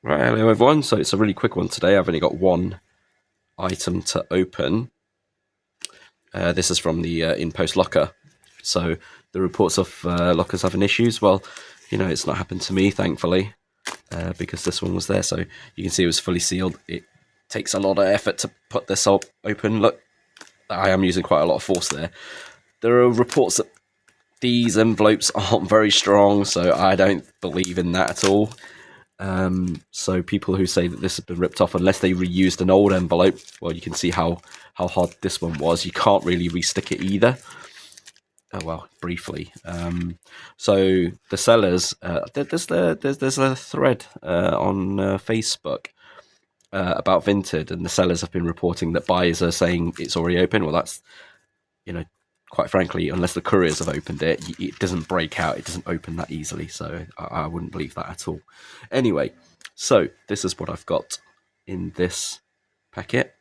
Right, hello everyone. So it's a really quick one today. I've only got one item to open. This is from the in-post locker. So the reports of lockers having issues. Well, it's not happened to me, thankfully, because this one was there. So you can see it was fully sealed. It takes a lot of effort to put this up open. Look, I am using quite a lot of force there. There are reports that these envelopes aren't very strong, so I don't believe in that at all. So people who say that this has been ripped off, unless they reused an old envelope, well, you can see how hard this one was. You can't really restick it either. Oh well, briefly. So the sellers, there's a thread on Facebook about Vinted, and the sellers have been reporting that buyers are saying it's already open. Well, that's quite frankly, unless the couriers have opened it, it doesn't break out. It doesn't open that easily. So I wouldn't believe that at all. Anyway, so this is what I've got in this packet.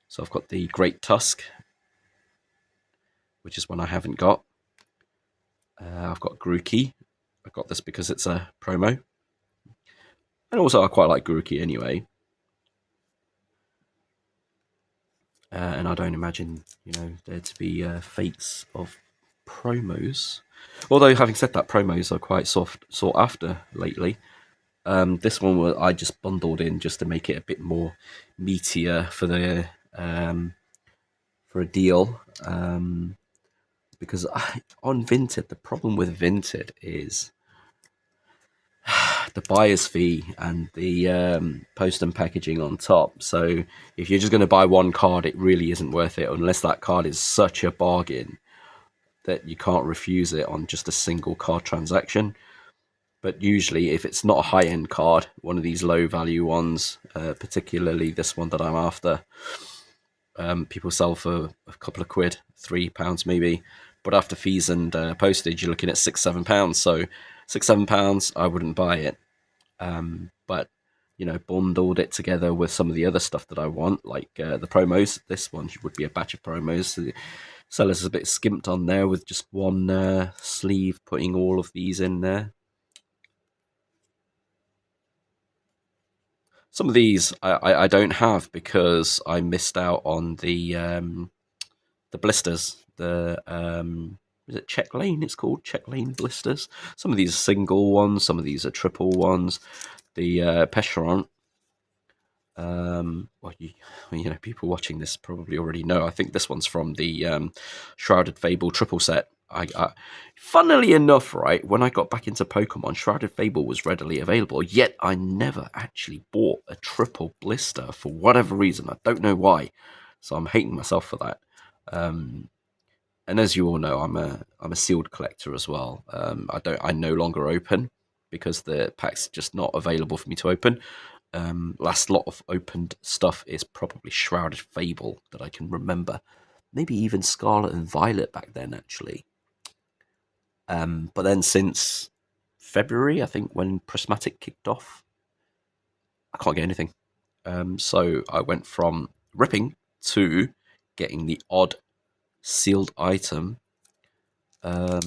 So I've got the Great Tusk, which is one I haven't got. I've got Grookey. I got this because it's a promo. And also I quite like Grookey anyway. And I don't imagine, there to be fakes of promos. Although, having said that, promos are quite sought after lately. This one I just bundled in just to make it a bit more meatier for the for a deal. Because on Vinted, the problem with Vinted is the buyer's fee and the post and packaging on top. So if you're just going to buy one card, it really isn't worth it unless that card is such a bargain that you can't refuse it on just a single card transaction. But usually, if it's not a high-end card, one of these low-value ones, particularly this one that I'm after, people sell for a couple of quid, £3 maybe. But after fees and postage, you're looking at £6-7. So £6-7, I wouldn't buy it. But bundled it together with some of the other stuff that I want, like the promos. This one would be a batch of promos. The seller's a bit skimped on there with just one sleeve, putting all of these in there. Some of these I don't have because I missed out on the blisters. The is it Check Lane? It's called Check Lane blisters. Some of these are single ones. Some of these are triple ones. The Pecheron. Well, people watching this probably already know. I think this one's from the Shrouded Fable triple set. Funnily enough, right, when I got back into Pokemon, Shrouded Fable was readily available, yet I never actually bought a triple blister for whatever reason. I don't know why, so I'm hating myself for that. And as you all know, I'm a sealed collector as well. I no longer open because the pack's just not available for me to open. Last lot of opened stuff is probably Shrouded Fable that I can remember. Maybe even Scarlet and Violet back then, actually. But then since February, I think, when Prismatic kicked off, I can't get anything. So I went from ripping to getting the odd sealed item as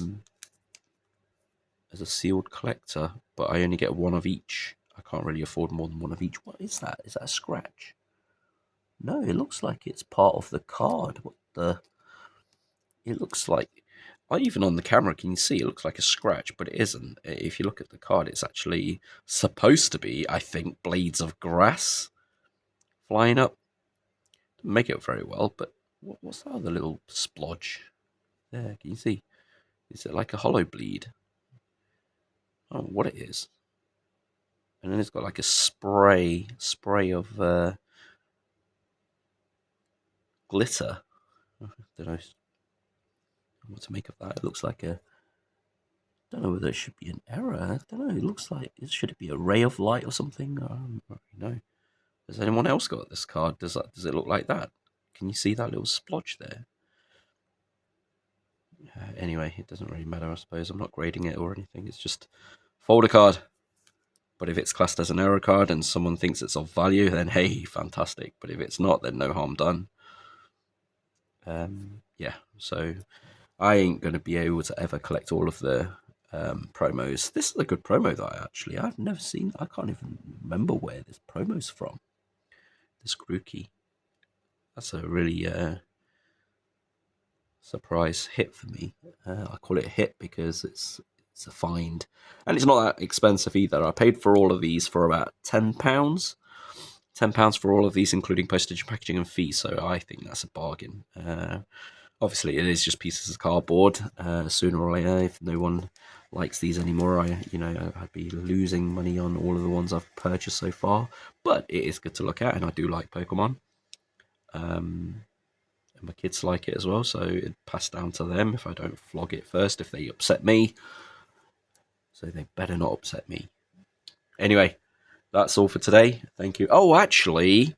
a sealed collector, but I only get one of each. I can't really afford more than one of each. What is that? Is that a scratch? No, it looks like it's part of the card. What the? It looks like, even on the camera, can you see it looks like a scratch, but it isn't. If you look at the card, it's actually supposed to be, I think, blades of grass flying up. Didn't make it very well, but what's that other little splodge? There, can you see? Is it like a hollow bleed? I don't know what it is. And then it's got like a spray of glitter. I don't know what to make of that. It looks like a, don't know whether it should be an error. I don't know. It looks like it should be a ray of light or something. I don't really know. Has anyone else got this card? Does it look like that? Can you see that little splotch there? Anyway, it doesn't really matter. I suppose I'm not grading it or anything. It's just folder card. But if it's classed as an error card and someone thinks it's of value, then hey, fantastic. But if it's not, then no harm done. Yeah. So I ain't going to be able to ever collect all of the promos. This is a good promo that I've never seen. I can't even remember where this promo's from. This Grookey. That's a really surprise hit for me. I call it a hit because it's a find, and it's not that expensive either. I paid for all of these for about £10. £10 for all of these, including postage, packaging, and fees. So I think that's a bargain. Obviously, it is just pieces of cardboard. Sooner or later, if no one likes these anymore, I'd be losing money on all of the ones I've purchased so far. But it is good to look at, and I do like Pokemon. And my kids like it as well, so it passed down to them if I don't flog it first, if they upset me. So they better not upset me. Anyway, that's all for today. Thank you. Oh, actually,